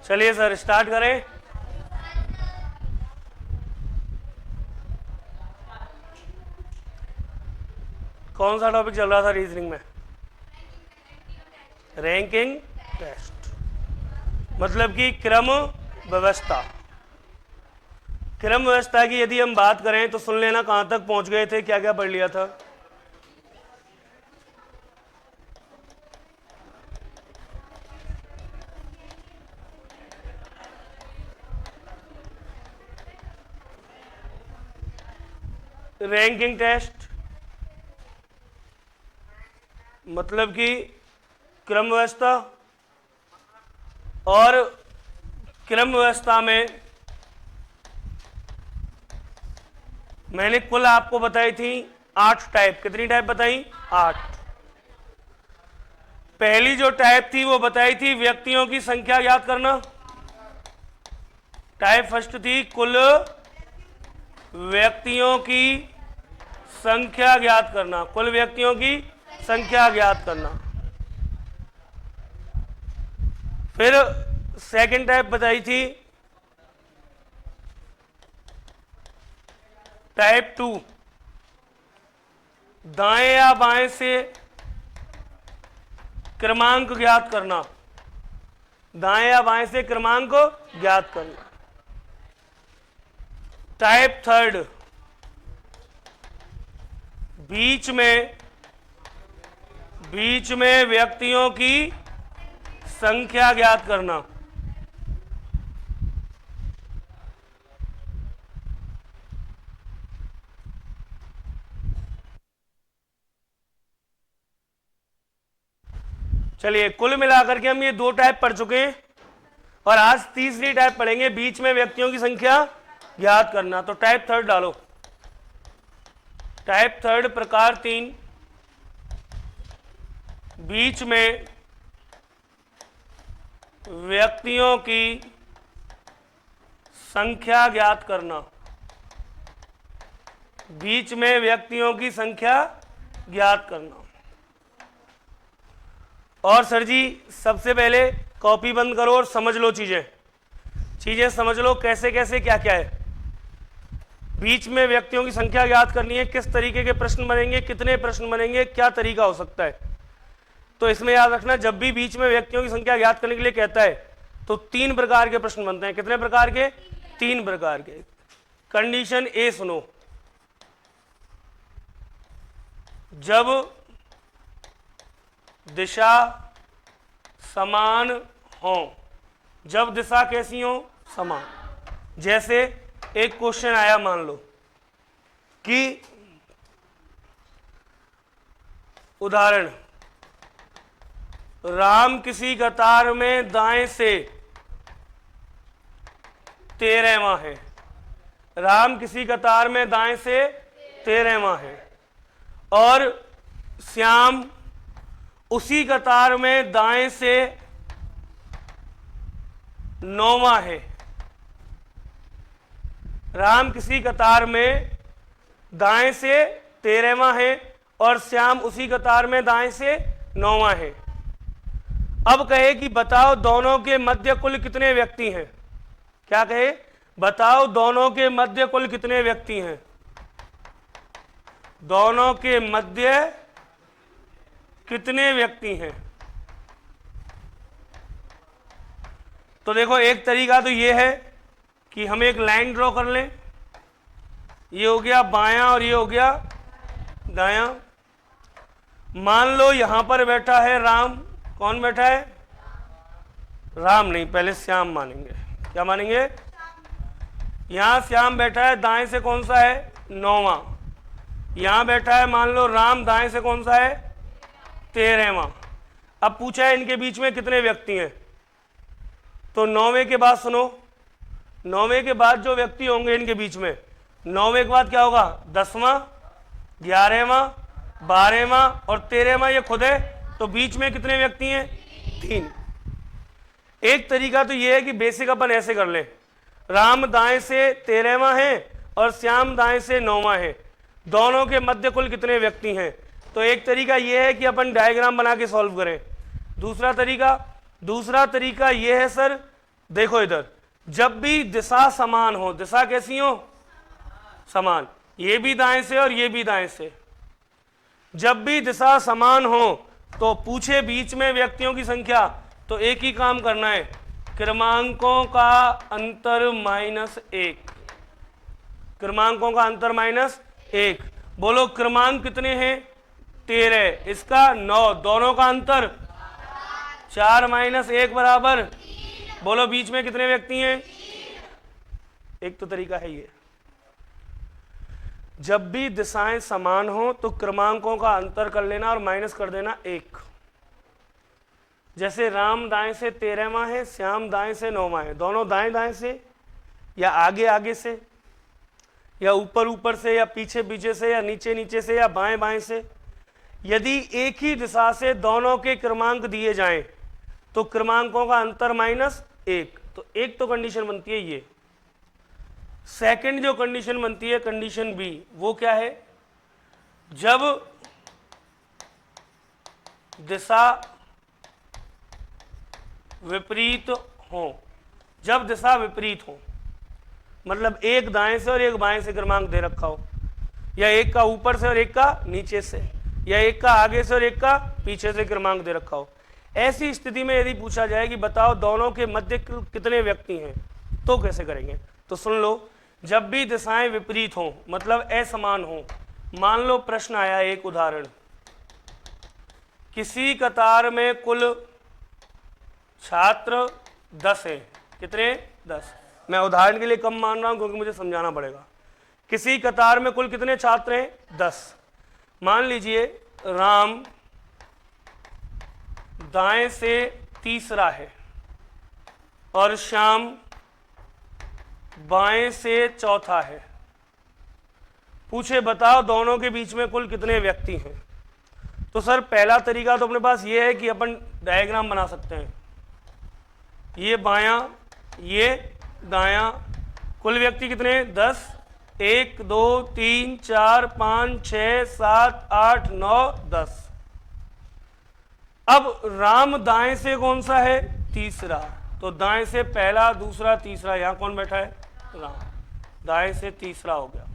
चलिए sir start करें। कौन सा टॉपिक चल रहा था रीजनिंग में? रैंकिंग टेस्ट, मतलब कि क्रम व्यवस्था। क्रम व्यवस्था की यदि हम बात करें तो सुन लेना कहां तक पहुंच गए थे, क्या क्या पढ़ लिया था। रैंकिंग टेस्ट मतलब कि क्रम व्यवस्था, और क्रम व्यवस्था में मैंने कुल आपको बताई थी 8 टाइप। कितनी टाइप बताई? 8। पहली जो टाइप थी वो बताई थी व्यक्तियों की संख्या ज्ञात करना। टाइप फर्स्ट थी कुल व्यक्तियों की संख्या ज्ञात करना, कुल व्यक्तियों की संख्या ज्ञात करना। फिर सेकंड टाइप बताई थी टाइप 2, दाएं या बाएं से क्रमांक ज्ञात करना, दाएं या बाएं से क्रमांक ज्ञात करना। टाइप थर्ड, बीच में व्यक्तियों की संख्या ज्ञात करना। चलिए कुल मिलाकर के हम ये 2 टाइप पढ़ चुके हैं और आज तीसरी टाइप पढ़ेंगे, बीच में व्यक्तियों की संख्या ज्ञात करना। तो टाइप थर्ड डालो। टाइप थर्ड प्रकार 3, बीच में व्यक्तियों की संख्या ज्ञात करना, बीच में व्यक्तियों की संख्या ज्ञात करना। और सर जी सबसे पहले कॉपी बंद करो और समझ लो चीजें समझ लो कैसे कैसे क्या क्या है। बीच में व्यक्तियों की संख्या ज्ञात करनी है, किस तरीके के प्रश्न बनेंगे, कितने प्रश्न बनेंगे, क्या तरीका हो सकता है। तो इसमें याद रखना, जब भी बीच में व्यक्तियों की संख्या ज्ञात करने के लिए कहता है तो 3 प्रकार के प्रश्न बनते हैं। कितने प्रकार के? 3 प्रकार के। कंडीशन ए सुनो, जब दिशा समान हो। जब दिशा कैसी हो? समान। जैसे एक क्वेश्चन आया, मान लो कि उदाहरण, राम किसी कतार में दाएं से 13वां है। राम किसी कतार में दाएं से 13वां है और श्याम उसी कतार में दाएं से 9वां है। राम किसी कतार में दाएं से 13वां है और श्याम उसी कतार में दाएं से 9वां है। अब कहे कि बताओ दोनों के मध्य कुल कितने व्यक्ति हैं। क्या कहे? बताओ दोनों के मध्य कुल कितने व्यक्ति हैं। दोनों के मध्य कितने व्यक्ति हैं। तो देखो एक तरीका तो ये है कि हम एक लाइन ड्रॉ कर लें। ये हो गया बायां और ये हो गया दायां। मान लो यहां पर बैठा है राम। कौन बैठा है? राम नहीं, पहले श्याम मानेंगे। क्या मानेंगे? यहां श्याम बैठा है, दाएं से कौन सा है? 9वां। यहां बैठा है मान लो राम, दाएं से कौन सा है? 13वां। अब पूछा है इनके बीच में कितने व्यक्ति हैं। तो 9वें के बाद सुनो, 9वें के बाद जो व्यक्ति होंगे इनके बीच में, 9वें के बाद क्या होगा? 10वां, 11वां, 12वां और 13वां, ये खुद है। तो बीच में कितने व्यक्ति हैं? 3। एक तरीका तो ये है कि बेसिक अपन ऐसे कर लें, राम दाएं से 13वां है और श्याम दाएं से 9वां है। दोनों के मध्य कुल कितने व्यक्ति हैं। तो एक तरीका यह है कि अपन डायग्राम बना के सॉल्व करें। दूसरा तरीका यह है सर देखो इधर, जब भी दिशा समान हो, दिशा कैसी हो, समान, ये भी दाएं से और ये भी दाएं से, जब भी दिशा समान हो तो पूछे बीच में व्यक्तियों की संख्या, तो एक ही काम करना है, क्रमांकों का अंतर -1, क्रमांकों का अंतर -1। बोलो क्रमांक कितने हैं, 13, इसका 9, दोनों का अंतर 4 - 1 बराबर, बोलो बीच में कितने व्यक्ति हैं, एक तो तरीका है ये। जब भी दिशाएं समान हो तो क्रमांकों का अंतर कर लेना और माइनस कर देना 1। जैसे राम दाएं से 13वां है, श्याम दाएं से 9वां है, दोनों दाएं दाएं से या आगे आगे से या ऊपर ऊपर से या पीछे पीछे से या नीचे नीचे से या बाएं बाएं से, यदि एक ही दिशा से दोनों के क्रमांक दिए जाएं तो क्रमांकों का अंतर -1। तो एक तो कंडीशन बनती है ये। सेकंड जो कंडीशन बनती है, कंडीशन बी, वो क्या है, जब दिशा विपरीत हो, जब दिशा विपरीत हो, मतलब एक दाएं से और एक बाएं से क्रमांक दे रखा हो, या एक का ऊपर से और एक का नीचे से, या एक का आगे से और एक का पीछे से क्रमांक दे रखा हो, ऐसी स्थिति में यदि पूछा जाए कि बताओ दोनों के मध्य कितने व्यक्ति हैं, तो कैसे करेंगे। तो सुन लो, जब भी दिशाएं विपरीत हों, मतलब असमान हो, मान लो प्रश्न आया, एक उदाहरण, किसी कतार में कुल छात्र 10 हैं, कितने, 10, मैं उदाहरण के लिए कम मान रहा हूं क्योंकि मुझे समझाना पड़ेगा। किसी कतार में कुल कितने छात्र हैं, 10। मान लीजिए राम दाएं से तीसरा है और श्याम बाएं से चौथा है। पूछे बताओ दोनों के बीच में कुल कितने व्यक्ति हैं। तो सर पहला तरीका तो अपने पास ये है कि अपन डायग्राम बना सकते हैं, ये बायां ये दायां, कुल व्यक्ति कितने, 10, 1 2 3 4 5 6 7 8 9 10। अब राम दाएं से कौन सा है, तीसरा, तो दाएं से पहला दूसरा तीसरा, यहां कौन बैठा है, राम, दाएं से तीसरा हो गया।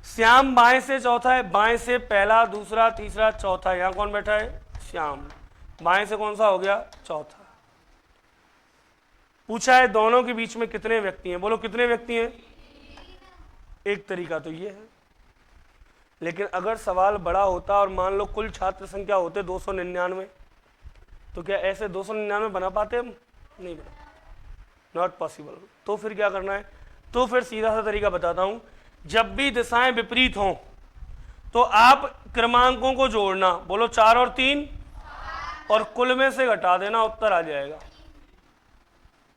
श्याम बाएं से चौथा है, बाएं से पहला दूसरा तीसरा चौथा, यहां कौन बैठा है, श्याम, बाएं से कौन सा हो गया, चौथा। पूछा है दोनों के बीच में कितने व्यक्ति हैं, बोलो कितने व्यक्ति हैं। एक तरीका तो ये है, लेकिन अगर सवाल बड़ा होता और मान लो कुल छात्र संख्या होते 299, तो क्या ऐसे 299 बना पाते हम, नहीं बना, नॉट पॉसिबल। तो फिर क्या करना है, तो फिर सीधा सा तरीका बताता हूं, जब भी दिशाएं विपरीत हों तो आप क्रमांकों को जोड़ना, बोलो 4 और 3, और कुल में से घटा देना, उत्तर आ जाएगा।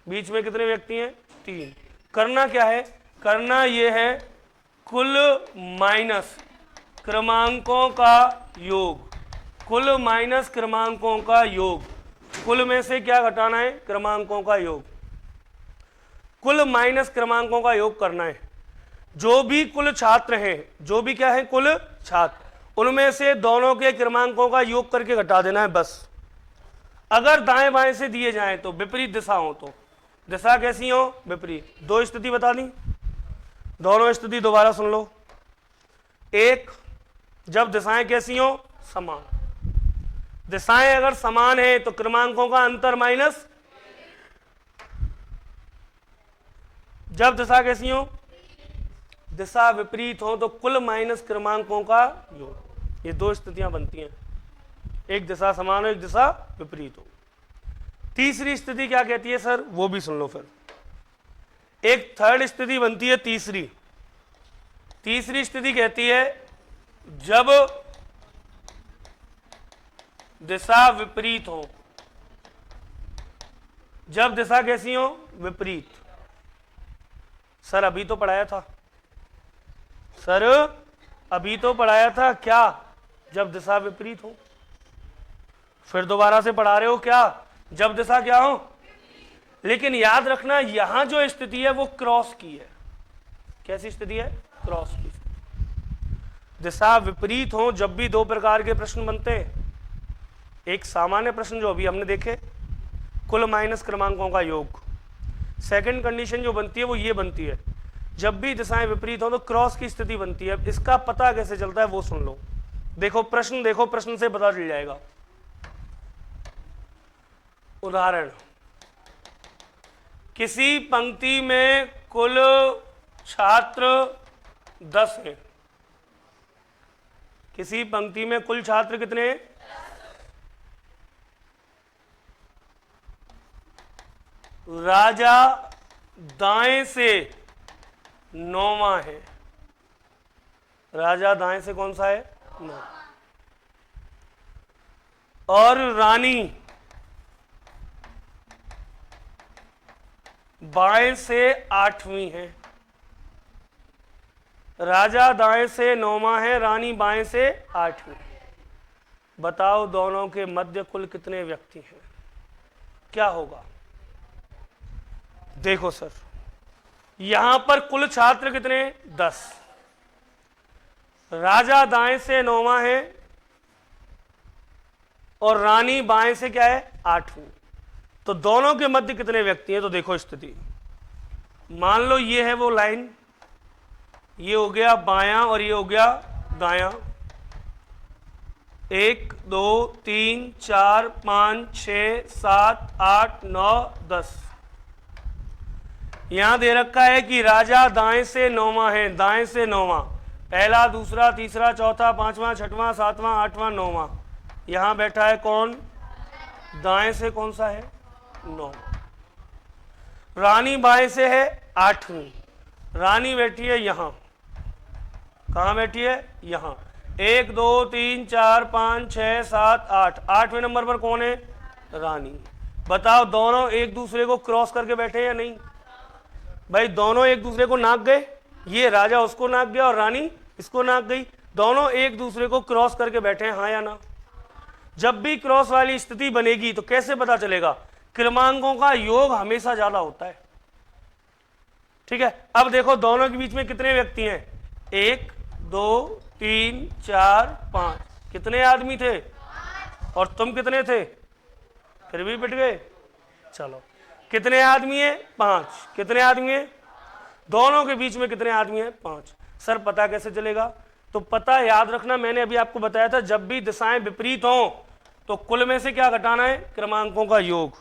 बीच में कितने व्यक्ति हैं, 3। करना क्या है, करना यह है कुल माइनस क्रमांकों का योग, कुल माइनस क्रमांकों का योग, कुल में से क्या घटाना है, क्रमांकों का योग, कुल माइनस क्रमांकों का योग करना है। जो भी कुल छात्र हैं, जो भी क्या है कुल छात्र, उनमें से दोनों के क्रमांकों का योग करके घटा देना है बस। अगर दाएं बाएं से दिए जाएं तो विपरीत दिशा हो, तो दिशा कैसी हो, विपरीत। दो स्थिति बता दी, दोनों स्थिति दोबारा सुन लो। एक, जब दिशाएं कैसी हो, समान, दिशाएं अगर समान है तो क्रमांकों का अंतर माइनस, जब दिशा कैसी हो, दिशा विपरीत हो तो कुल माइनस क्रमांकों का योग। ये दो स्थितियां बनती हैं, एक दिशा समान हो एक दिशा विपरीत हो। तीसरी स्थिति क्या कहती है सर, वो भी सुन लो फिर। एक थर्ड स्थिति बनती है तीसरी। तीसरी स्थिति कहती है जब दिशा विपरीत हो, जब दिशा कैसी हो, विपरीत। सर अभी तो पढ़ाया था, सर अभी तो पढ़ाया था क्या, जब दिशा विपरीत हो। फिर दोबारा से पढ़ा रहे हो क्या, जब दिशा क्या हो। लेकिन याद रखना यहां जो स्थिति है वो क्रॉस की है। कैसी स्थिति है, क्रॉस की। दिशा विपरीत हो जब भी दो प्रकार के प्रश्न बनते हैं। एक सामान्य प्रश्न जो अभी हमने देखे, कुल माइनस क्रमांकों का योग। सेकंड कंडीशन जो बनती है वो ये बनती है, जब भी दिशाएं विपरीत हो तो क्रॉस की स्थिति बनती है। इसका पता कैसे चलता है वो सुन लो। देखो प्रश्न से पता चल जाएगा। उदाहरण, किसी पंक्ति में कुल छात्र 10 हैं। किसी पंक्ति में कुल छात्र कितने हैं? राजा दाएं से 9वां है। राजा दाएं से कौन सा है? 9। और रानी बाएं से 8वीं है। राजा दाएं से 9वां है, रानी बाएं से 8वीं। बताओ दोनों के मध्य कुल कितने व्यक्ति हैं? क्या होगा? देखो सर, यहां पर कुल छात्र कितने? 10। राजा दाएं से 9वां है और रानी बाएं से क्या है? 8वीं। तो दोनों के मध्य कितने व्यक्ति हैं? तो देखो स्थिति, मान लो ये है वो लाइन, ये हो गया बायां और ये हो गया दायां। 1 2 3 4 5 6 7 8 9 10। यहां दे रखा है कि राजा दाएं से 9वां है, दाएं से 9वां, पहला दूसरा तीसरा चौथा पांचवां छठवां सातवां आठवां 9वां। यहां बैठा है कौन? दाएं से कौन सा है? 9। रानी बाएं से है 8वीं। रानी बैठी है यहां। कहां बैठी है? यहां। 1 2 3 4 5 6 7 8। 8वें नंबर पर कौन है? रानी। बताओ दोनों एक दूसरे को क्रॉस करके बैठे या नहीं? भाई दोनों एक दूसरे को नाप गए। ये राजा उसको नाप गया और रानी इसको नाप गई। दोनों एक दूसरे को क्रॉस करके बैठे हैं, हाँ या ना? जब भी क्रॉस वाली स्थिति बनेगी तो कैसे पता चलेगा? क्रमांकों का योग हमेशा ज्यादा होता है। ठीक है, अब देखो दोनों के बीच में कितने व्यक्ति हैं? 1 2 3 4 5। कितने आदमी थे? और तुम कितने थे? फिर भी पिट गए। चलो, कितने आदमी है? 5। कितने आदमी है? दोनों के बीच में कितने आदमी है? 5। सर पता कैसे चलेगा? तो पता याद रखना, मैंने अभी आपको बताया था, जब भी दिशाएं विपरीत हों तो कुल में से क्या घटाना है? क्रमांकों का योग।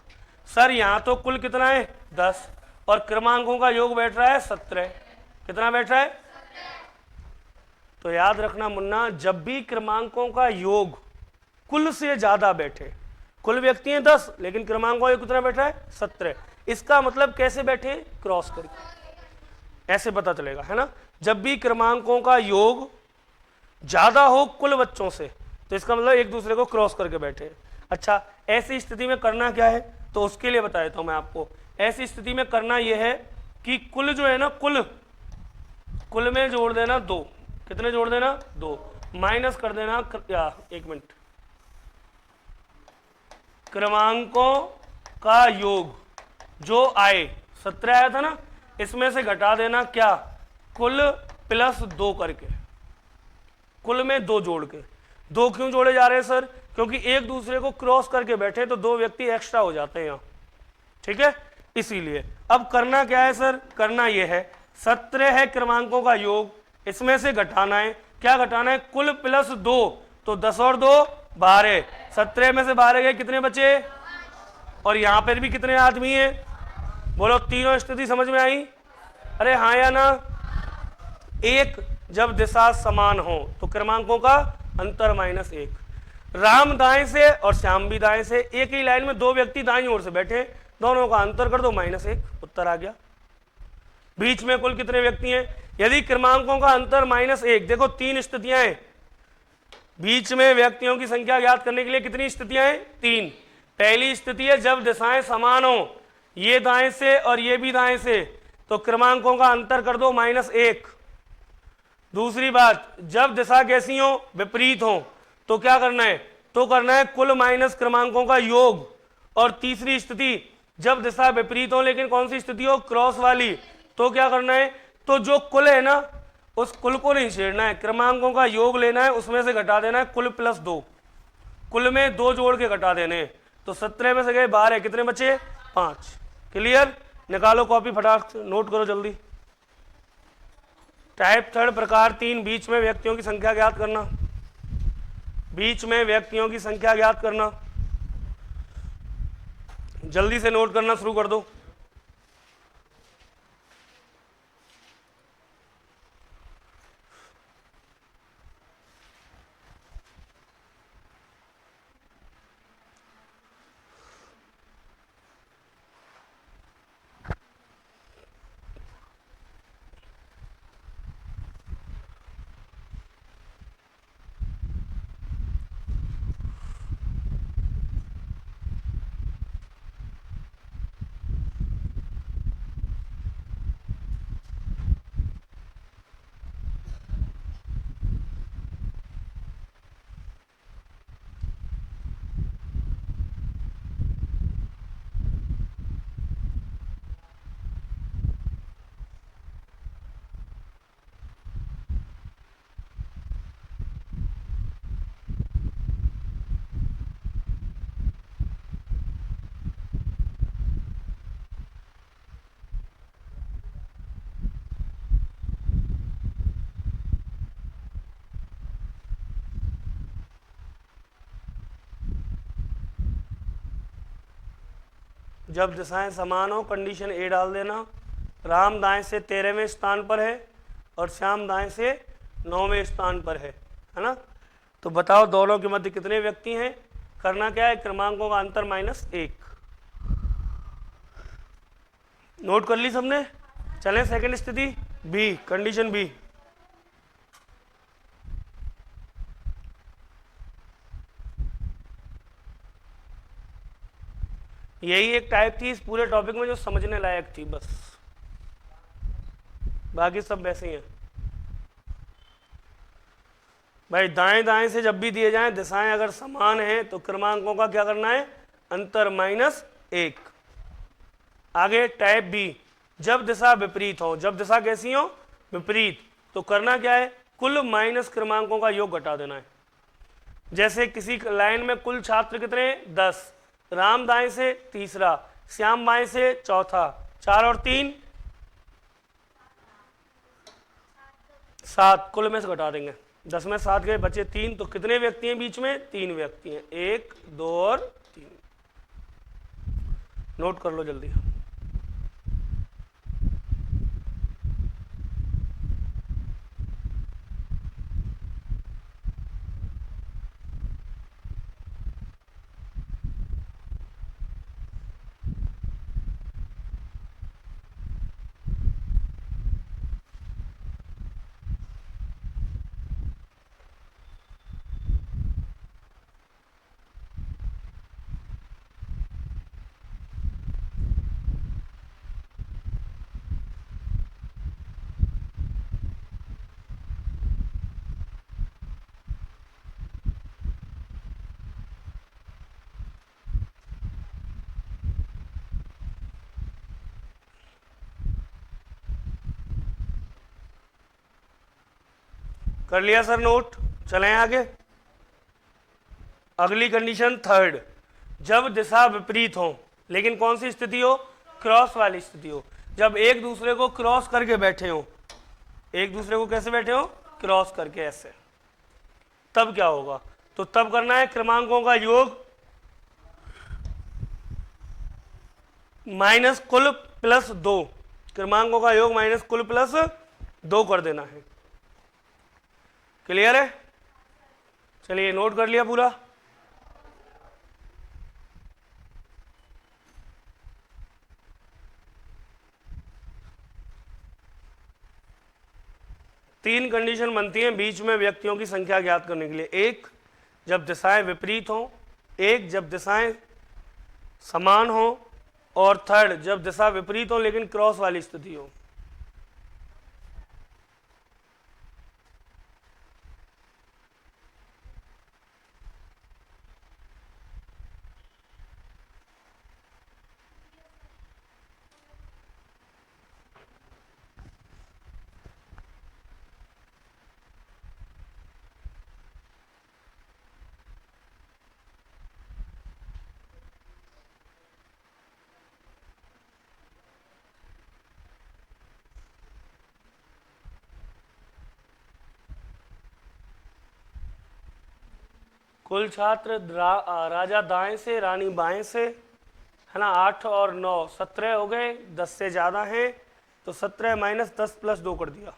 सर यहां तो कुल कितना है? 10 और क्रमांकों का योग बैठ रहा है 17। कितना बैठ रहा है? तो याद रखना मुन्ना, जब भी क्रमांकों का योग कुल से ज्यादा बैठे, कुल व्यक्ति हैं 10 लेकिन क्रमांकों का योग कितना बैठ रहा है? 17। इसका मतलब कैसे बैठे? क्रॉस करके। ऐसे पता चलेगा, है ना? जब भी क्रमांकों का योग ज्यादा हो कुल बच्चों से तो इसका मतलब एक दूसरे को क्रॉस करके बैठे। अच्छा, ऐसी स्थिति में करना क्या है? तो उसके लिए बता देता हूं मैं आपको। ऐसी स्थिति में करना यह है कि कुल जो है ना, कुल में जोड़ देना 2। कितने जोड़ देना? 2। माइनस कर देना एक मिनट, क्रमांकों का योग जो आए, 17 आया था ना, इसमें से घटा देना क्या? कुल प्लस 2 करके। कुल में 2 जोड़ के। 2 क्यों जोड़े जा रहे हैं सर? क्योंकि एक दूसरे को क्रॉस करके बैठे तो 2 व्यक्ति एक्स्ट्रा हो जाते हैं यहां। ठीक है, इसीलिए अब करना क्या है सर? करना यह है, 17 है क्रमांकों का योग, इसमें से घटाना है। क्या घटाना है? कुल प्लस 2। तो 10 और 2 12। 17 में से 12 गए, कितने बचे? और यहां पर भी कितने आदमी हैं? बोलो, तीनों स्थिति समझ में आई? अरे हाँ या ना? एक, जब दिशा समान हो तो क्रमांकों का अंतर -1। राम दाएं से और श्याम भी दाएं से, एक ही लाइन में 2 व्यक्ति दाईं ओर से बैठे, दोनों का अंतर कर दो -1, उत्तर आ गया। बीच में कुल कितने व्यक्ति हैं? यदि क्रमांकों का अंतर -1, देखो 3 स्थितियां हैं। बीच में व्यक्तियों की संख्या ज्ञात करने के लिए कितनी स्थितियां हैं? 3। पहली स्थिति है जब दिशाएं समान हो, ये दाएं से और ये भी दाएं से, तो क्रमांकों का अंतर कर दो -1। दूसरी बात, जब दिशा कैसी हो? विपरीत हो, तो क्या करना है? तो करना है कुल माइनस क्रमांकों का योग। और तीसरी स्थिति, जब दिशा विपरीत हो लेकिन कौन सी स्थिति हो? क्रॉस वाली, तो क्या करना है? तो जो कुल है ना, उस कुल को नहीं छेड़ना है, क्रमांकों का योग लेना है, उसमें से घटा देना है कुल प्लस 2। कुल में 2 जोड़ के घटा देने, तो 17 में से गए 12, कितने बचे? 5। क्लियर? निकालो कॉपी, फटाफट नोट करो जल्दी। टाइप थर्ड प्रकार 3, बीच में व्यक्तियों की संख्या ज्ञात करना। बीच में व्यक्तियों की संख्या ज्ञात करना। जल्दी से नोट करना शुरू कर दो। जब दिशाएं समान हो कंडीशन ए डाल देना। राम दाएं से 13वें स्थान पर है और श्याम दाएं से 9वें स्थान पर है ना? तो बताओ दोनों के मध्य कितने व्यक्ति हैं? करना क्या है? क्रमांकों का अंतर -1। नोट कर ली सबने? चलें सेकंड स्थिति बी, कंडीशन बी। यही एक टाइप थी इस पूरे टॉपिक में जो समझने लायक थी, बस बाकी सब वैसे ही हैं भाई। दाएं दाएं से जब भी दिए जाएं दिशाएं अगर समान हैं तो क्रमांकों का क्या करना है? अंतर -1। आगे टाइप बी, जब दिशा विपरीत हो। जब दिशा कैसी हो? विपरीत। तो करना क्या है? कुल माइनस क्रमांकों का योग घटा देना है। जैसे किसी लाइन में कुल छात्र कितने? 10। राम दाएं से तीसरा, श्याम बाएं से चौथा, 4 और 3 7, कुल में से घटा देंगे। 10 में 7 गए, बचे 3। तो कितने व्यक्ति हैं बीच में? 3 व्यक्ति हैं, 1 2 और 3। नोट कर लो जल्दी। कर लिया सर नोट? चलें आगे। अगली कंडीशन थर्ड, जब दिशा विपरीत हो, लेकिन कौन सी स्थिति हो? क्रॉस वाली स्थिति हो। जब एक दूसरे को क्रॉस करके बैठे हो, एक दूसरे को कैसे बैठे हो? क्रॉस करके ऐसे, तब क्या होगा? तो तब करना है क्रमांकों का योग माइनस कुल प्लस 2। क्रमांकों का योग माइनस कुल प्लस 2 कर देना है। क्लियर है? चलिए नोट कर लिया पूरा। तीन कंडीशन बनती हैं बीच में व्यक्तियों की संख्या ज्ञात करने के लिए। एक, जब दिशाएं विपरीत हों। एक, जब दिशाएं समान हो। और थर्ड, जब दिशा विपरीत हो लेकिन क्रॉस वाली स्थिति हो। कुल छात्र राजा दाएं से, रानी बाएं से, है ना। 8 और 9 17 हो गए, 10 से ज़्यादा हैं तो 17 माइनस 10 प्लस 2 कर दिया।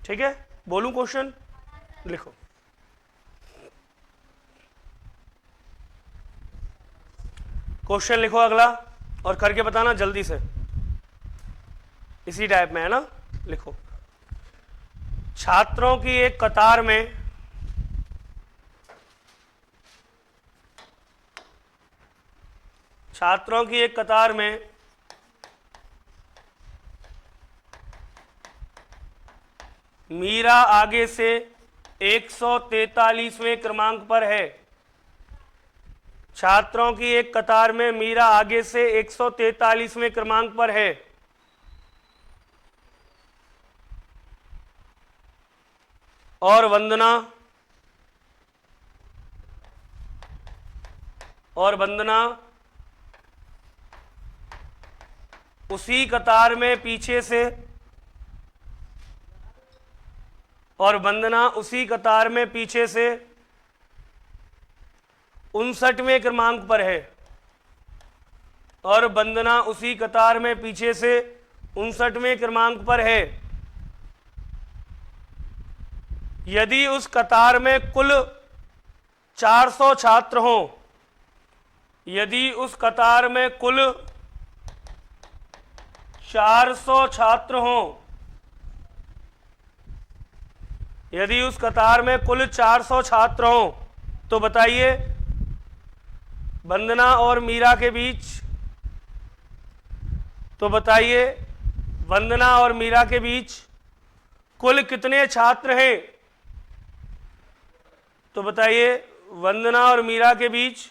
ठीक है, बोलूं क्वेश्चन? लिखो। क्वेश्चन लिखो अगला और करके बताना जल्दी से, इसी टाइप में है ना। लिखो, छात्रों की एक कतार में मीरा आगे से 143वें क्रमांक पर है। छात्रों की एक कतार में मीरा आगे से 143वें क्रमांक पर है। और वंदना उसी कतार में पीछे से 59वें क्रमांक पर है। और वंदना उसी कतार में पीछे से 59वें क्रमांक पर है। यदि उस कतार में कुल 400 छात्र हों, यदि उस कतार में कुल 400 छात्र हों, यदि उस कतार में कुल 400 छात्र हों, तो बताइए वंदना और मीरा के बीच, कुल कितने छात्र हैं? तो बताइए वंदना और मीरा के बीच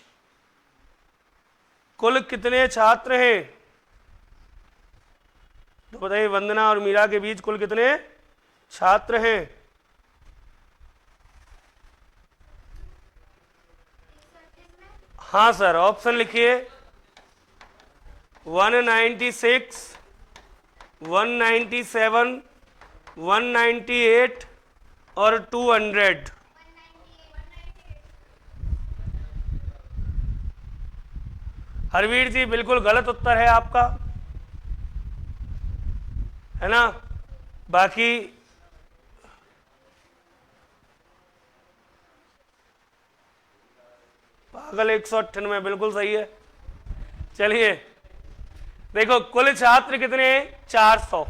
कुल कितने छात्र हैं? तो बताइए वंदना और मीरा के बीच कुल कितने छात्र हैं? हाँ सर, ऑप्शन लिखिए। 196, 197, 198 और 200। हरवीर जी बिल्कुल गलत उत्तर है आपका, है ना। बाकी पागल 198 बिल्कुल सही है। चलिए देखो, कुल छात्र कितने हैं? 400।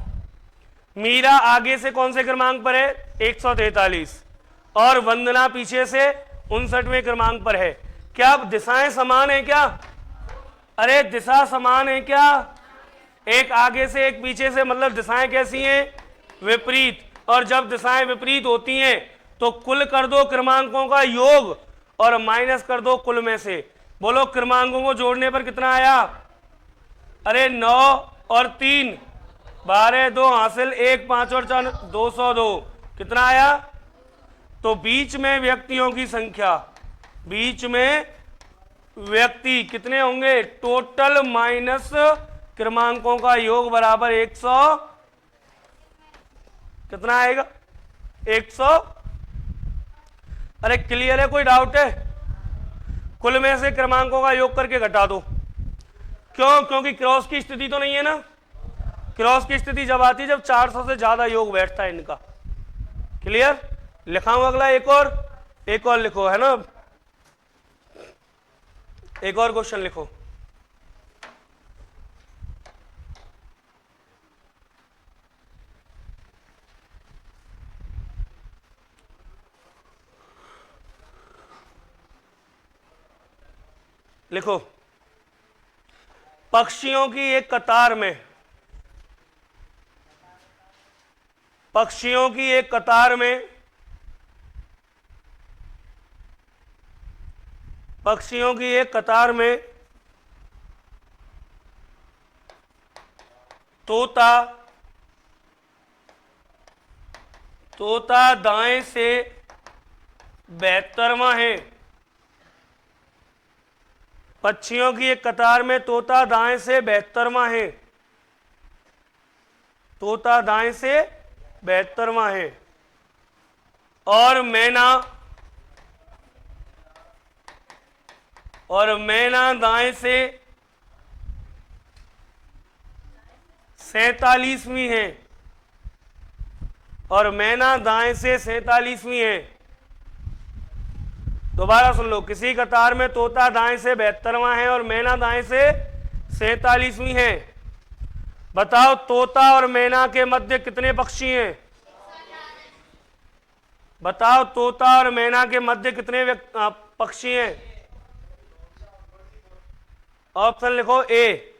मीरा आगे से कौन से क्रमांक पर है? 143। और वंदना पीछे से 59वें क्रमांक पर है। क्या दिशाएं समान है क्या? अरे दिशा समान है क्या? एक आगे से एक पीछे से, मतलब दिशाएं कैसी हैं? विपरीत। और जब दिशाएं विपरीत होती हैं तो कुल कर दो क्रमांकों का योग और माइनस कर दो कुल में से। बोलो क्रमांकों को जोड़ने पर कितना आया? अरे 9 और 3 12, 2 हासिल, 1 5 और 4 202। कितना आया? तो बीच में व्यक्तियों की संख्या, बीच में व्यक्ति कितने होंगे? टोटल माइनस क्रमांकों का योग बराबर 100। कितना आएगा? 100। अरे क्लियर है? कोई डाउट है? कुल में से क्रमांकों का योग करके घटा दो। क्यों? क्योंकि क्रॉस की स्थिति तो नहीं है ना। क्रॉस की स्थिति जब आती है जब 400 से ज्यादा योग बैठता है इनका। क्लियर? लिखाऊं अगला? एक और लिखो, है ना। एक और क्वेश्चन लिखो। लिखो, पक्षियों की एक कतार में, पक्षियों की एक कतार में, पक्षियों की एक कतार में तोता दाएं से 72वां है। पक्षियों की एक कतार में तोता दाएं से 72वां है। तोता दाएं से 72वां है। और मैना और मैना दाएं से 47वीं है, और मैना दाएं से 47वीं है। दोबारा सुन लो, किसी कतार में तोता दाएं से 72वां है और मैना दाएं से 47वीं है। बताओ तोता और मैना के मध्य कितने पक्षी हैं? बताओ तोता और मैना के मध्य कितने पक्षी हैं? ऑप्शन लिखो। ए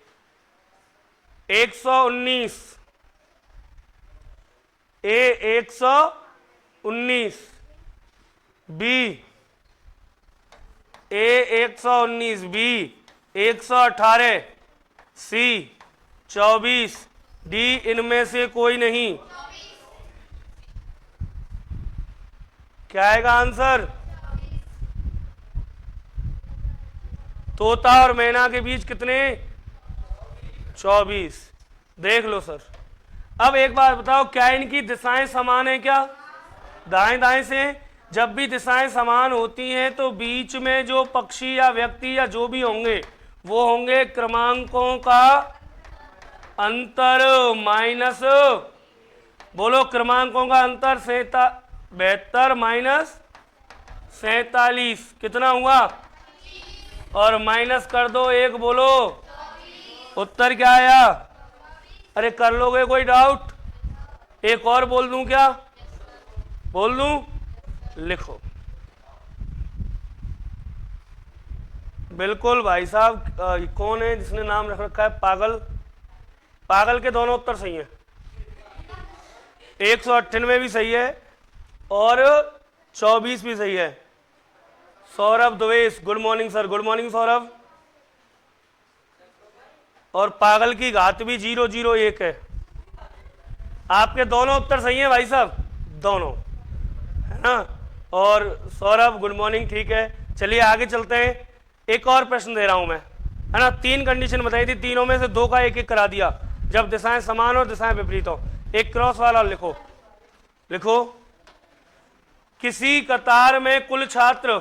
119, ए 119, बी ए 119, बी 118, सी 24, डी इनमें से कोई नहीं। क्या आएगा आंसर? तोता और मैना के बीच कितने? 24। देख लो सर। अब एक बात बताओ, क्या इनकी दिशाएं समान है? क्या दाएं दाएं से? जब भी दिशाएं समान होती हैं तो बीच में जो पक्षी या व्यक्ति या जो भी होंगे वो होंगे क्रमांकों का अंतर माइनस, बोलो क्रमांकों का अंतर 72 माइनस 47 कितना हुआ? और माइनस कर दो 1, बोलो उत्तर क्या आया? अरे कर लोगे कोई डाउट? एक और बोल दूं क्या? बोल दूं? लिखो। बिल्कुल भाई साहब। कौन है जिसने नाम रख रखा है पागल? पागल के दोनों उत्तर सही हैं। 198 भी सही है और 24 भी सही है। सौरभ द्वेष, good morning sir. Good morning Saurabh. और पागल की घात भी 001 है। आपके दोनों उत्तर सही हैं भाई साहब, दोनों, है ना। और सौरभ गुड मॉर्निंग, ठीक है। चलिए आगे चलते हैं। एक और प्रश्न दे रहा हूं मैं, है ना। 3 कंडीशन बताई थी, तीनों में से 2 का एक करा दिया, जब दिशाएं समान हो दिशाएं विपरीत हो। एक क्रॉस वाला लिखो। लिखो, किसी कतार में कुल छात्र,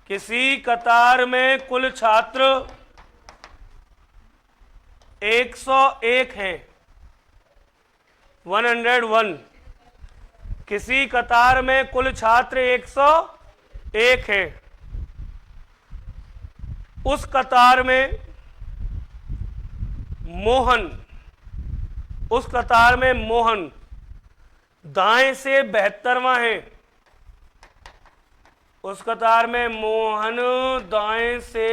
किसी कतार में कुल छात्र 101 हैं, 101। किसी कतार में कुल छात्र 101 हैं। उस कतार में मोहन, उस कतार में मोहन दाएं से 72वां है। उस कतार में मोहन दाएं से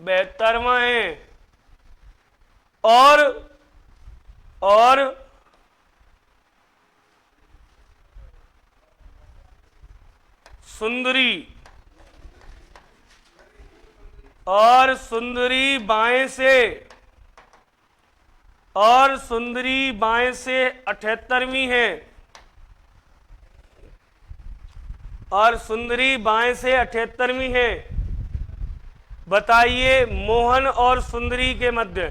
72वां है। और सुंदरी, और सुंदरी बाएं से, और सुंदरी बाएं से 78वीं है। और सुंदरी बाएं से 78वीं है। बताइए मोहन और सुंदरी के मध्य,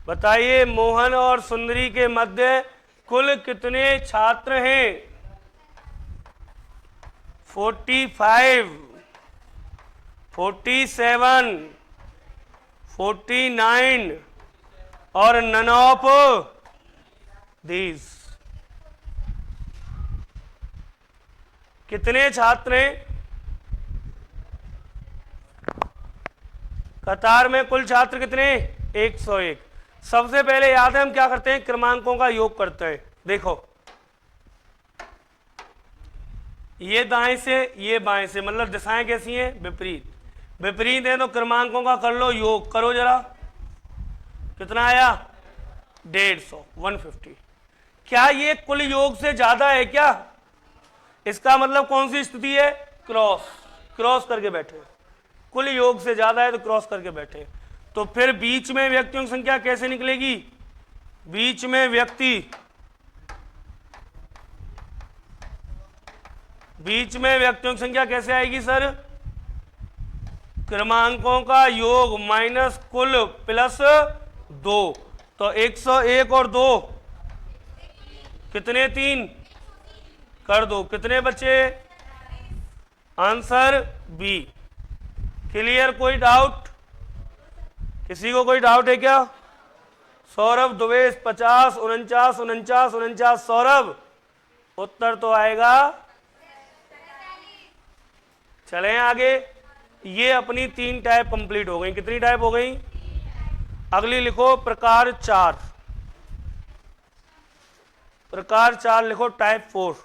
बताइए मोहन और सुंदरी के मध्य कुल कितने छात्र हैं? 45, 47, 49 और none of these। कितने छात्र हैं? कतार में कुल छात्र कितने? 101। सबसे पहले याद है हम क्या करते हैं? क्रमांकों का योग करते हैं। देखो, ये दाएं से ये बाएं से, मतलब दिशाएं कैसी हैं? विपरीत। विपरीत है तो क्रमांकों का कर लो योग। करो जरा, कितना आया? 150, 150। क्या ये कुल योग से ज्यादा है क्या? इसका मतलब कौन सी स्थिति है? क्रॉस, क्रॉस करके बैठे। कुल योग से ज्यादा है तो क्रॉस करके बैठे। तो फिर बीच में व्यक्तियों की संख्या कैसे निकलेगी? बीच में व्यक्ति, बीच में व्यक्तियों की संख्या कैसे आएगी सर? क्रमांकों का योग माइनस कुल प्लस 2। तो 101 और 2 कितने? 3। कर दो। कितने बचे? Answer B. क्लियर? कोई डाउट? किसी को कोई डाउट है क्या? सौरभ, दुवेश 50, 49, 49, 49। सौरभ उत्तर तो आएगा। चलें आगे। ये अपनी 3 टाइप कंप्लीट हो गई। कितनी टाइप हो गई? अगली लिखो प्रकार 4। प्रकार 4 लिखो, टाइप 4।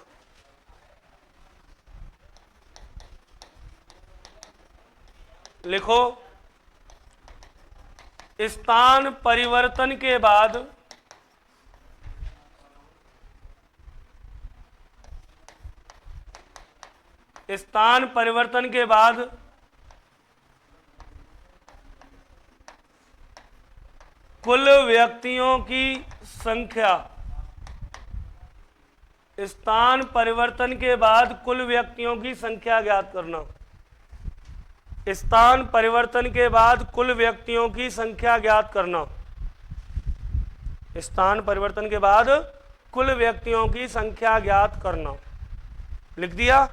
लिखो, स्थान परिवर्तन के बाद कुल व्यक्तियों की संख्या। स्थान परिवर्तन के बाद कुल व्यक्तियों की संख्या ज्ञात करना। स्थान परिवर्तन के बाद कुल व्यक्तियों की संख्या ज्ञात करना। स्थान परिवर्तन के बाद कुल व्यक्तियों की संख्या ज्ञात करना। लिख दिया?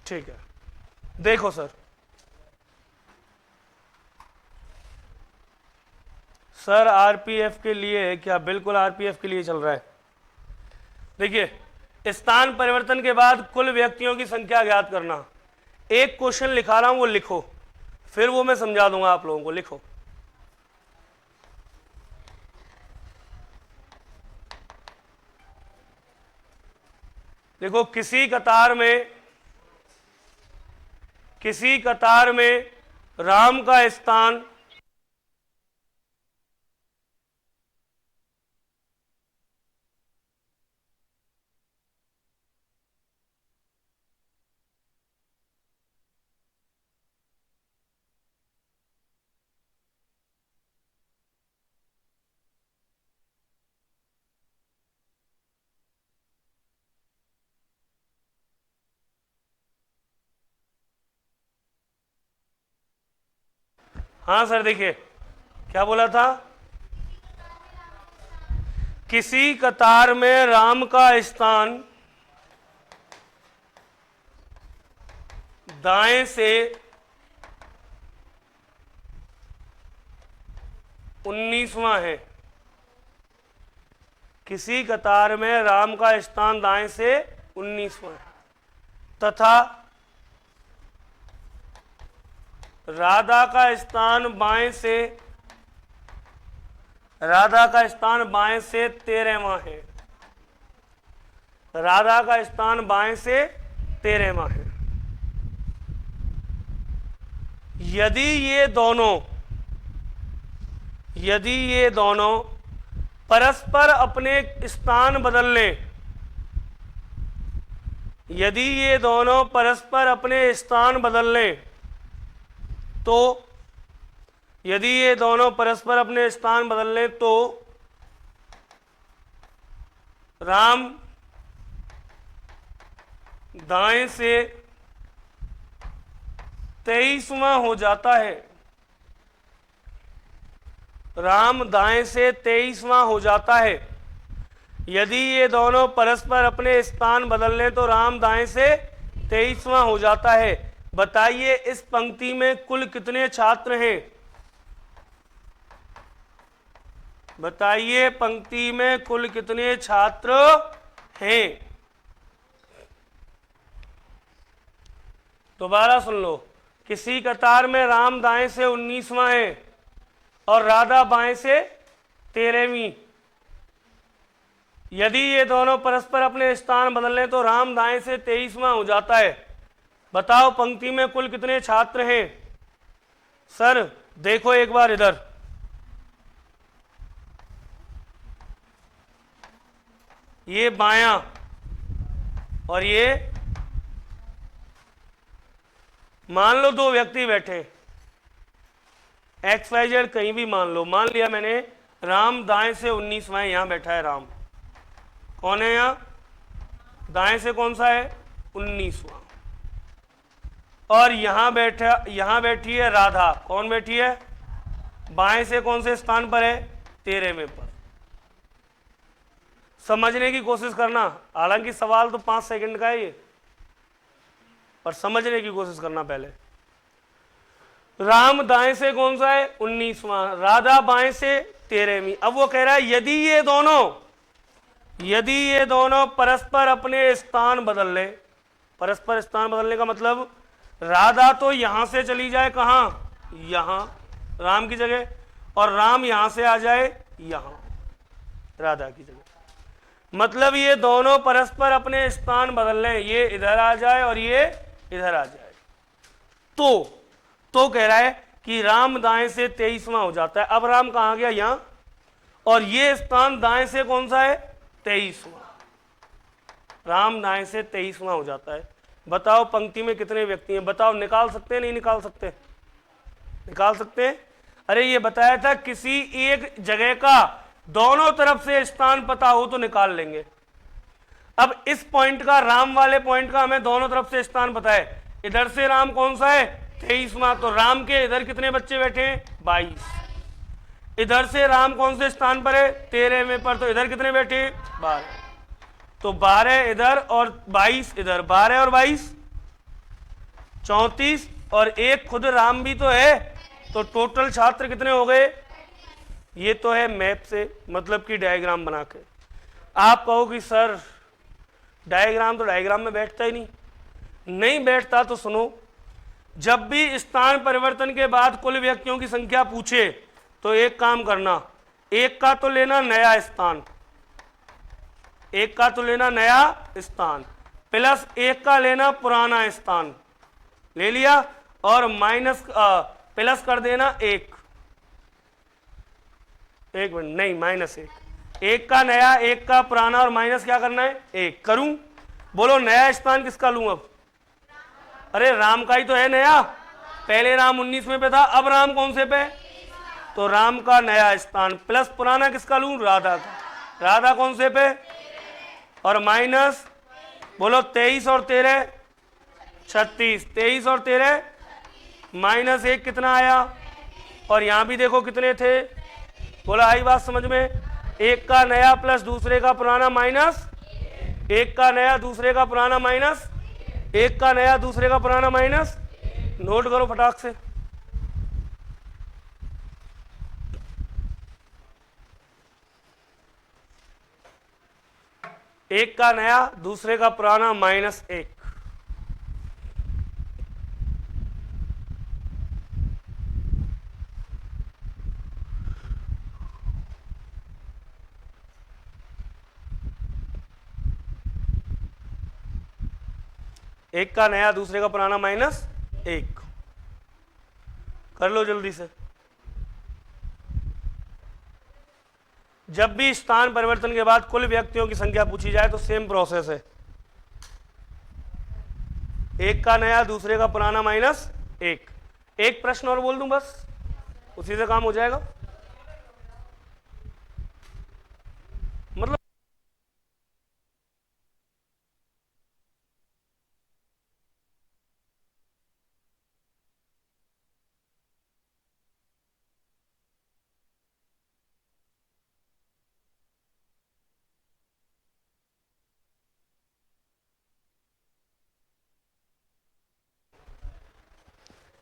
ठीक है। देखो सर, आरपीएफ के लिए है क्या? बिल्कुल आरपीएफ के लिए चल रहा है। देखिए, स्थान परिवर्तन के बाद कुल व्यक्तियों की संख्या ज्ञात करना। एक क्वेश्चन लिखा रहा हूं, वो लिखो, फिर वो मैं समझा दूंगा आप लोगों को। लिखो, देखो, किसी कतार में राम का स्थान हाँ सर, देखिए क्या बोला था? किसी कतार में राम का स्थान दाएं से 19वां है। किसी कतार में राम का स्थान दाएं से 19वां है तथा राधा का स्थान बाएं से 13वां है। राधा का स्थान बाएं से 13वां है। यदि ये दोनों परस्पर अपने स्थान बदल लें, यदि ये दोनों परस्पर अपने स्थान बदल लें तो राम दाएं से 23वां हो जाता है। राम दाएं से 23वां हो जाता है। यदि ये दोनों परस्पर अपने स्थान बदल लें तो राम दाएं से 23वां हो जाता है। बताइए इस पंक्ति में कुल कितने छात्र हैं? बताइए पंक्ति में कुल कितने छात्र हैं? दोबारा सुन लो। किसी कतार में राम दाएं से 19वां है और राधा बाएं से 13वीं। यदि ये दोनों परस्पर अपने स्थान बदल लें तो राम दाएं से 23वां हो जाता है। बताओ पंक्ति में कुल कितने छात्र हैं? सर देखो एक बार इधर, ये बायां और ये, मान लो 2 व्यक्ति बैठे, XYZ कहीं भी मान लो। मान लिया मैंने राम दाएं से 19वां है, यहां बैठा है राम। कौन है यहां? दाएं से कौन सा है? 19वां। और यहां बैठी है राधा। कौन बैठी है? बाएं से कौन से स्थान पर है? 13वें पर। समझने की कोशिश करना, हालांकि सवाल तो 5 सेकंड का है ये, पर समझने की कोशिश करना पहले। राम दाएं से कौन सा है? 19वां। राधा बाएं से 13वीं। अब वो कह रहा है यदि ये दोनों परस्पर अपने स्थान बदल ले, परस्पर स्थान बदलने का मतलब राधा तो यहां से चली जाए कहां? यहां, राम की जगह, और राम यहां से आ जाए यहां राधा की जगह, मतलब ये दोनों परस्पर अपने स्थान बदल लें, ये इधर आ जाए और ये इधर आ जाए, तो कह रहा है कि राम दाएं से 23वां हो जाता है। अब राम कहां गया? यहां, और ये स्थान दाएं से कौन सा है? 23वां। राम दाएं से 23वां हो जाता है। बताओ पंक्ति में कितने व्यक्ति हैं? बताओ, निकाल सकते हैं नहीं निकाल सकते? निकाल सकते हैं। अरे ये बताया था किसी एक जगह का दोनों तरफ से स्थान पता हो तो निकाल लेंगे। अब इस पॉइंट का, राम वाले पॉइंट का हमें दोनों तरफ से स्थान पता है। इधर से राम कौन सा है? 23वां। तो राम के इधर कितने बच्चे बैठे हैं? 22। इधर से राम कौन से स्थान पर है? 13वें पर। तो इधर कितने बैठे हैं? 12। तो 12 इधर और 22 इधर, 12 और 22 34, और एक खुद राम भी तो है, तो टोटल छात्र कितने हो गए? ये तो है मैप से, मतलब कि डायग्राम बना के। आप कहो कि सर डायग्राम तो डायग्राम में बैठता ही नहीं बैठता, तो सुनो, जब भी स्थान परिवर्तन के बाद कुल व्यक्तियों की संख्या पूछे तो एक काम करना, एक का तो लेना नया स्थान, एक का तो लेना नया स्थान, प्लस एक का लेना पुराना स्थान, ले लिया, और माइनस प्लस कर देना एक मिनट, नहीं माइनस एक का नया, एक का पुराना, और माइनस क्या करना है? एक। करूं? बोलो नया स्थान किसका लूं अब? अरे राम का ही तो है नया, पहले राम 19वें पे था, अब राम कौन से पे? तो राम का नया स्थान, प्लस पुराना किसका लूं? राधा का। राधा कौन से पे? और माइनस, बोलो 23 और 13 36, 23 और 13 माइनस 1 कितना आया? और यहां भी देखो कितने थे, बोला आई बात समझ में? एक का नया प्लस दूसरे का पुराना माइनस, एक का नया दूसरे का पुराना माइनस, एक का नया दूसरे का पुराना माइनस। नोट करो फटाक से। एक का नया दूसरे का पुराना माइनस एक, एक का नया दूसरे का पुराना माइनस एक। कर लो जल्दी से। जब भी स्थान परिवर्तन के बाद कुल व्यक्तियों की संख्या पूछी जाए तो सेम प्रोसेस है, एक का नया दूसरे का पुराना माइनस एक। एक प्रश्न और बोल दूं बस, उसी से काम हो जाएगा। मतलब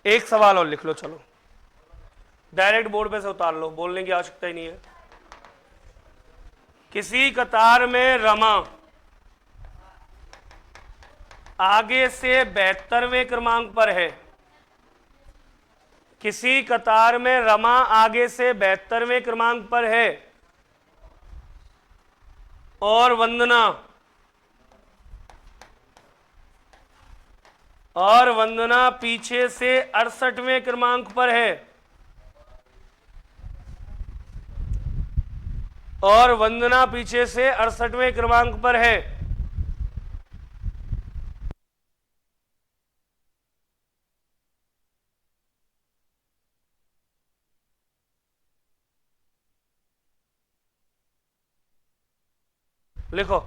एक सवाल और लिख लो, चलो डायरेक्ट बोर्ड पे से उतार लो, बोलने की आवश्यकता ही नहीं है। किसी कतार में रमा आगे से 72वें क्रमांक पर है, किसी कतार में रमा आगे से 72वें क्रमांक पर है, और वंदना पीछे से 68वें क्रमांक पर है, और वंदना पीछे से 68वें क्रमांक पर है। लिखो,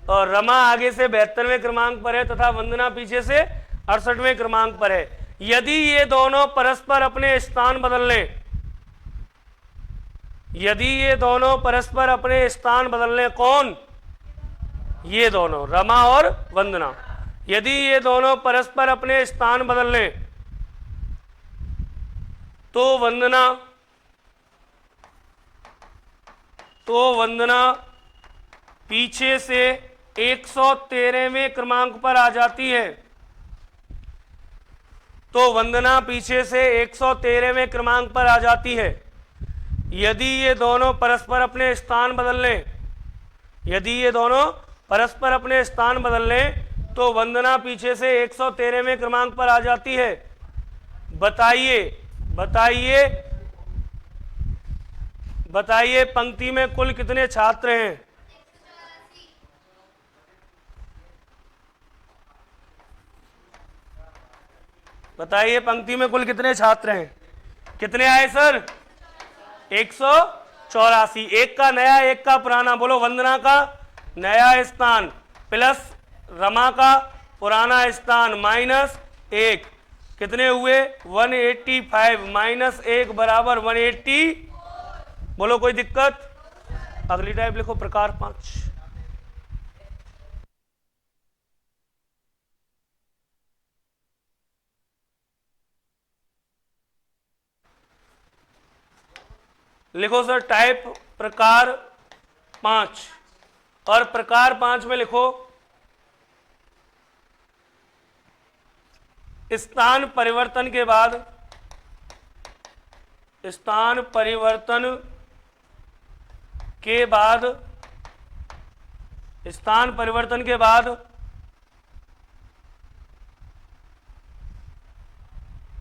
और रमा आगे से 72वें क्रमांक पर है तथा वंदना पीछे से 68वें क्रमांक पर है। यदि ये दोनों परस्पर अपने स्थान बदल लें, यदि ये दोनों परस्पर अपने स्थान बदल लें, कौन? ये दोनों, रमा और वंदना। यदि ये दोनों परस्पर अपने स्थान बदल लें तो वंदना पीछे से 113वें क्रमांक पर आ जाती है। तो वंदना पीछे से 113वें क्रमांक पर आ जाती है। यदि ये दोनों परस्पर अपने स्थान बदल लें, यदि ये दोनों परस्पर अपने स्थान बदल लें तो वंदना पीछे से 113वें क्रमांक पर आ जाती है। बताइए बताइए बताइए पंक्ति में कुल कितने छात्र हैं? बताइए पंक्ति में कुल कितने छात्र हैं? कितने आए सर? 184। एक का नया एक का पुराना, बोलो। वंदना का नया स्थान प्लस रमा का पुराना स्थान माइनस 1, कितने हुए? 185 माइनस 1 बराबर 180। बोलो कोई दिक्कत? अगली टाइप लिखो, प्रकार 5। लिखो सर टाइप प्रकार 5, और प्रकार 5 में लिखो स्थान परिवर्तन के बाद, स्थान परिवर्तन के बाद, स्थान परिवर्तन के बाद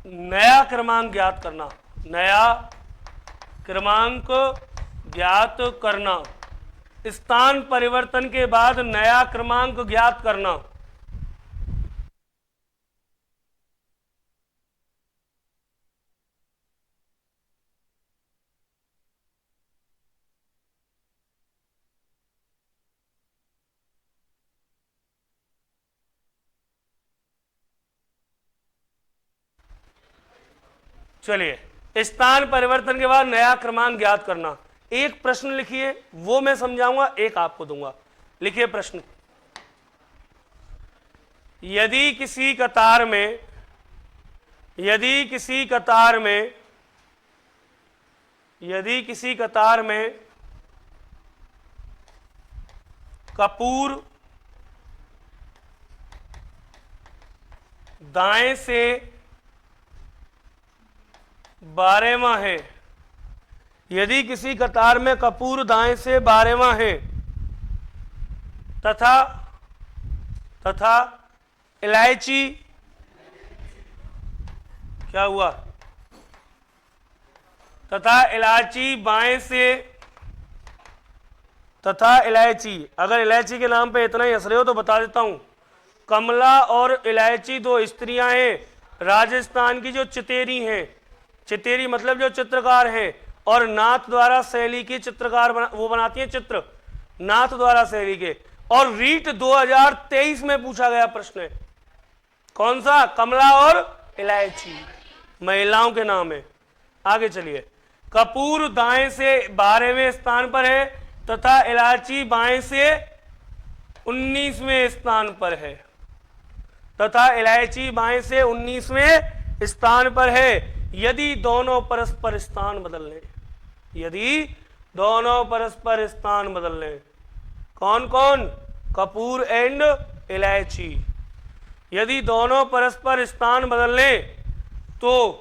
नया क्रमांक ज्ञात करना, नया क्रमांक ज्ञात करना। स्थान परिवर्तन के बाद नया क्रमांक ज्ञात करना। चलिए, स्थान परिवर्तन के बाद नया क्रमांक ज्ञात करना। एक प्रश्न लिखिए, वो मैं समझाऊंगा, एक आपको दूंगा। लिखिए प्रश्न। यदि किसी कतार में, यदि किसी कतार में, यदि किसी कतार में कपूर दाएं से 12वां है, यदि किसी कतार में कपूर दाएं से 12वां है तथा इलायची, क्या हुआ? तथा इलायची बाएं से, तथा इलायची, अगर इलायची के नाम पे इतना ही हंस रहे हो तो बता देता हूं, कमला और इलायची दो स्त्रियां हैं राजस्थान की जो चितेरी हैं। चितेरी मतलब जो चित्रकार हैं, और नाथ द्वारा शैली की चित्रकार वो बनाती हैं चित्र, नाथ द्वारा शैली के। और रीट 2023 में पूछा गया प्रश्न है, कौन सा? कमला और इलायची, महिलाओं के नाम है। आगे चलिए। कपूर दाएं से 12वें स्थान पर है तथा इलायची बाएं से 19वें स्थान पर है, तथा इलायची बाएं से 19वें स्थान पर है। यदि दोनों परस्पर स्थान बदल लें, यदि दोनों परस्पर स्थान बदल लें, कौन कौन? कपूर एंड इलायची। यदि दोनों परस्पर स्थान बदल लें तो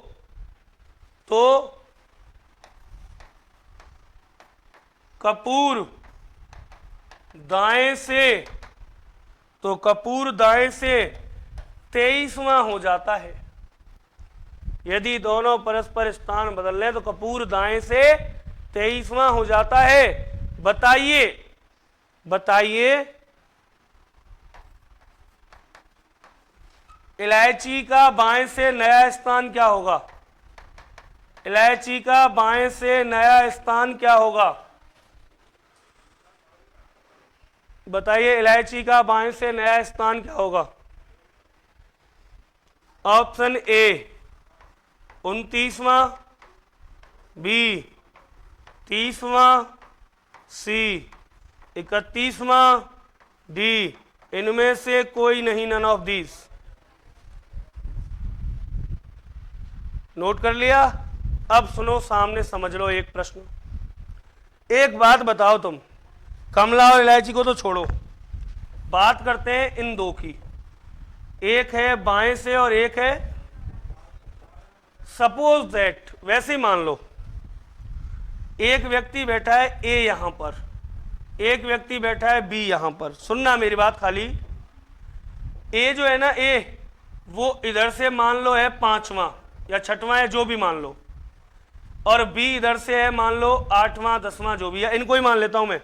कपूर दाएं से, तो कपूर दाएं से 23वां हो जाता है। यदि दोनों परस्पर स्थान बदल लें तो कपूर दाएं से 23वां हो जाता है। बताइए बताइए इलायची का बाएं से नया स्थान क्या होगा? इलायची का बाएं से नया स्थान क्या होगा? बताइए इलायची का बाएं से नया स्थान क्या होगा? ऑप्शन ए 29वां, बी 30वां सी, 31वां डी, इनमें से कोई नहीं, नन ऑफ दीज। नोट कर लिया। अब सुनो, सामने समझ लो एक प्रश्न। एक बात बताओ तुम, कमला और इलायची को तो छोड़ो, बात करते हैं इन दो की। एक है बाएं से और एक है, सपोज दैट, वैसे ही मान लो, एक व्यक्ति बैठा है ए यहां पर, एक व्यक्ति बैठा है बी यहां पर। सुनना मेरी बात खाली। ए जो है ना, ए वो इधर से मान लो है 5वां या 6वां है, जो भी मान लो, और बी इधर से है मान लो 8वां 10वां जो भी है। इनको ही मान लेता हूं मैं।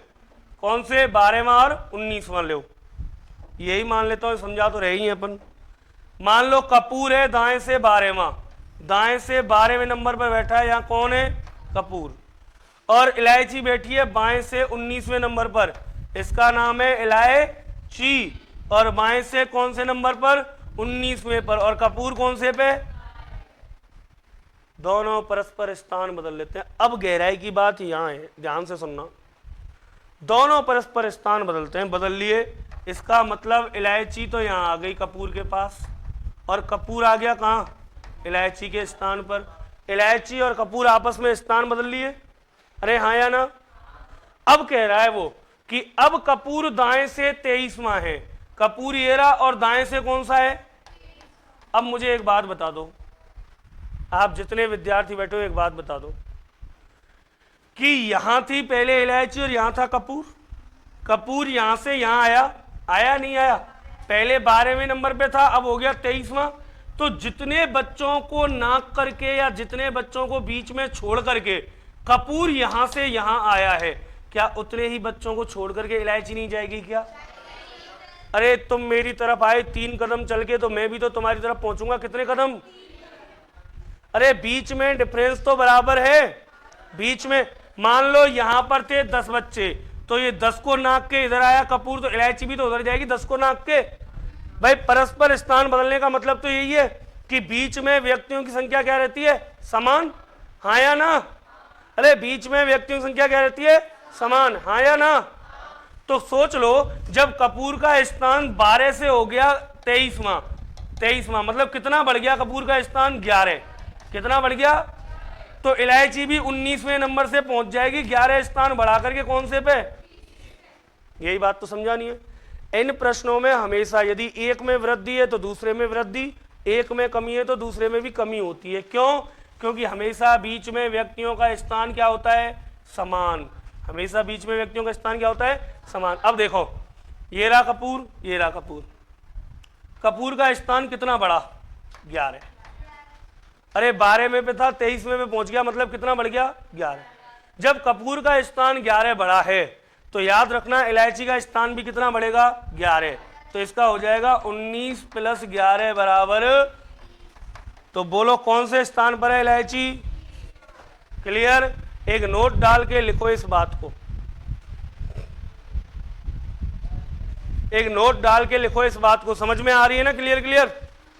कौन से? 12वां और 19वां लो, यही मान लेता हूं, समझा तो रहे ही हैं अपन। मान लो कपूर है दाएं से 12वां, दाएं से 12वें नंबर पर बैठा है, यहां कौन है? कपूर। और इलायची बैठी है बाएं से 19वें नंबर पर, इसका नाम है इलायची। और बाएं से कौन से नंबर पर? 19वें पर। और कपूर कौन से पे? दोनों परस्पर स्थान बदल लेते हैं। अब गहराई की बात यहां है, ध्यान से सुनना। दोनों परस्पर स्थान बदलते हैं, बदल लिए। इसका मतलब इलायची तो यहां आ गई कपूर के पास, और कपूर आ गया कहां? इलायची के स्थान पर। इलायची और कपूर आपस में स्थान बदल लिए, अरे हाँ या ना? अब कह रहा है वो कि अब कपूर दाएं से 23वां है, कपूर ये रहा, और दाएं से कौन सा है? अब मुझे एक बात बता दो, आप जितने विद्यार्थी बैठे हो, एक बात बता दो कि यहां थी पहले इलायची और यहां था कपूर। कपूर यहां से यहां आया, आया नहीं आया? पहले 12वें नंबर पे था, अब हो गया 23वां। तो जितने बच्चों को नाक करके या जितने बच्चों को बीच में छोड़ करके कपूर यहां से यहां आया है, क्या उतने ही बच्चों को छोड़ करके इलायची नहीं जाएगी क्या? अरे तुम मेरी तरफ आए 3 कदम चल के, तो मैं भी तो तुम्हारी तरफ पहुंचूंगा कितने कदम? अरे बीच में डिफरेंस तो बराबर है। बीच में मान लो यहां पर थे 10 बच्चे, तो ये 10 को नाक के इधर आया कपूर, तो इलायची भी तो उधर जाएगी 10 को नाक के। भाई परस्पर स्थान बदलने का मतलब तो यही है कि बीच में व्यक्तियों की संख्या क्या रहती है? समान, हाँ या ना? अरे बीच में व्यक्तियों की संख्या क्या रहती है? समान, हाँ या ना? तो सोच लो, जब कपूर का स्थान 12 से हो गया 23वां, 23वां मतलब कितना बढ़ गया कपूर का स्थान? 11। कितना बढ़ गया? तो इलायची भी 19वें नंबर से पहुंच जाएगी 11 स्थान बढ़ा करके, कौन से पे? यही बात तो समझानी है। इन प्रश्नों में हमेशा यदि एक में वृद्धि है तो दूसरे में वृद्धि, एक में कमी है तो दूसरे में भी कमी होती है। क्यों? क्योंकि हमेशा बीच में व्यक्तियों का स्थान क्या होता है? समान। हमेशा बीच में व्यक्तियों का स्थान क्या होता है? समान। अब देखो, ये रहा कपूर, ये रहा कपूर। कपूर का स्थान कितना बढ़ा? 11। अरे 12 में पे था, 23वें में पहुंच गया, मतलब कितना बढ़ गया? 11। जब कपूर का स्थान 11 बढ़ा है, तो याद रखना इलायची का स्थान भी कितना बढ़ेगा? 11। तो इसका हो जाएगा 19 + 11 बराबर, तो बोलो कौन से स्थान पर है इलायची? क्लियर? एक नोट डाल के लिखो इस बात को, एक नोट डाल के लिखो इस बात को। समझ में आ रही है ना? Clear clear?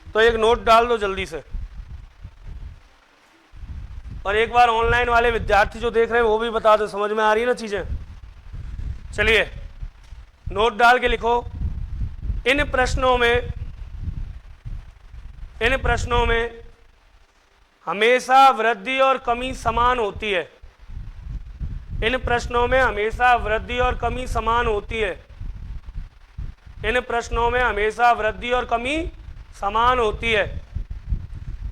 तो एक नोट डाल दो जल्दी से। और एक बार ऑनलाइन वाले विद्यार्थी जो देख रहे हैं वो भी बता दो, समझ में आ रही है ना चीजें? चलिए नोट डाल के लिखो, इन प्रश्नों में हमेशा वृद्धि और कमी समान होती है। इन प्रश्नों में हमेशा वृद्धि और कमी समान होती है। इन प्रश्नों में हमेशा वृद्धि और कमी समान होती है,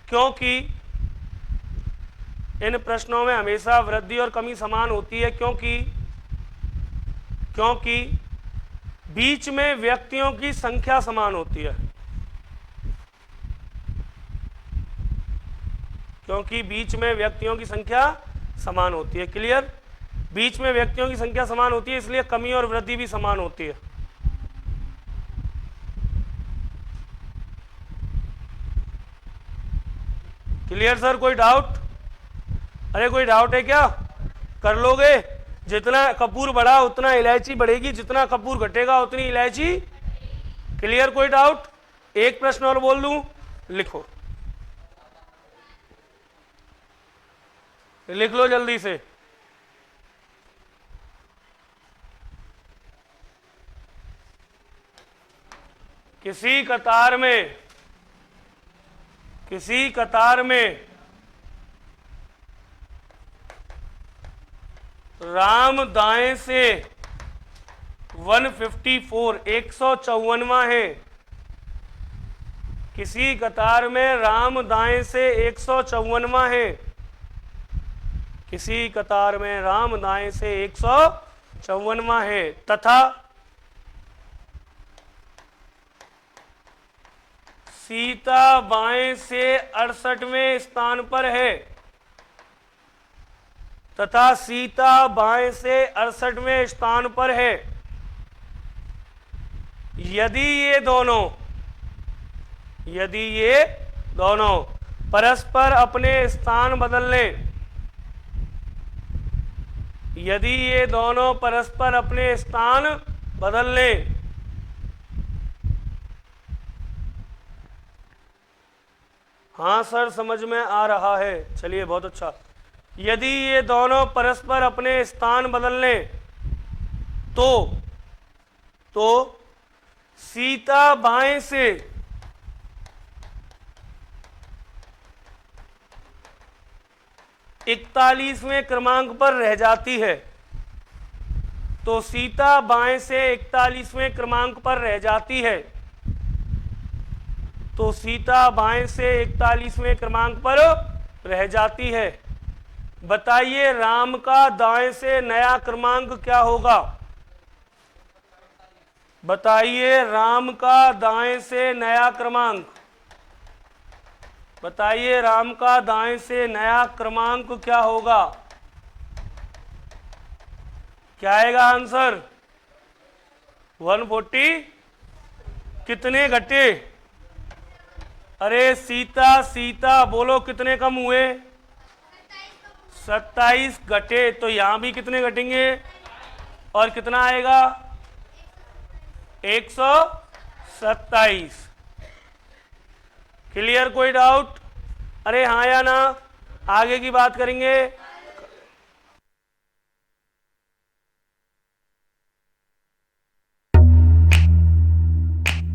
क्योंकि इन प्रश्नों में हमेशा वृद्धि और कमी समान होती है क्योंकि बीच में व्यक्तियों की संख्या समान होती है। क्योंकि बीच में व्यक्तियों की संख्या समान होती है। क्लियर? बीच में व्यक्तियों की संख्या समान होती है, इसलिए कमी और वृद्धि भी समान होती है। Clear sir? कोई डाउट? अरे कोई डाउट है क्या? कर लोगे? जितना कपूर बढ़ा उतना इलायची बढ़ेगी, जितना कपूर घटेगा उतनी इलायची। क्लियर? कोई डाउट? एक प्रश्न और बोल दूं, लिखो, लिख लो जल्दी से। किसी कतार में राम दाएं से 154 154वां है। किसी कतार में राम दाएं से 154वां है। किसी कतार में राम दाएं से 154वां है तथा सीता बाएं से 68वें स्थान पर है। तथा सीता बाएं से 68वें स्थान पर है। यदि ये दोनों परस्पर अपने स्थान बदल लें, यदि ये दोनों परस्पर अपने स्थान बदल लें, हाँ सर समझ में आ रहा है, चलिए बहुत अच्छा। यदि ये दोनों परस्पर अपने स्थान बदल लें तो सीता बाएं से 41वें क्रमांक पर रह जाती है। तो सीता बाएं से 41वें क्रमांक पर रह जाती है। तो सीता बाएं से 41वें क्रमांक पर रह जाती है। बताइए राम का दाएं से नया क्रमांक क्या होगा? बताइए राम का दाएं से नया क्रमांक, बताइए राम का दाएं से नया क्रमांक क्या होगा? क्या आएगा आंसर? 140 कितने घटे? अरे सीता बोलो कितने कम हुए? 27 घटे। तो यहां भी कितने घटेंगे और कितना आएगा? 127। क्लियर? कोई डाउट? अरे हाँ या ना? आगे की बात करेंगे।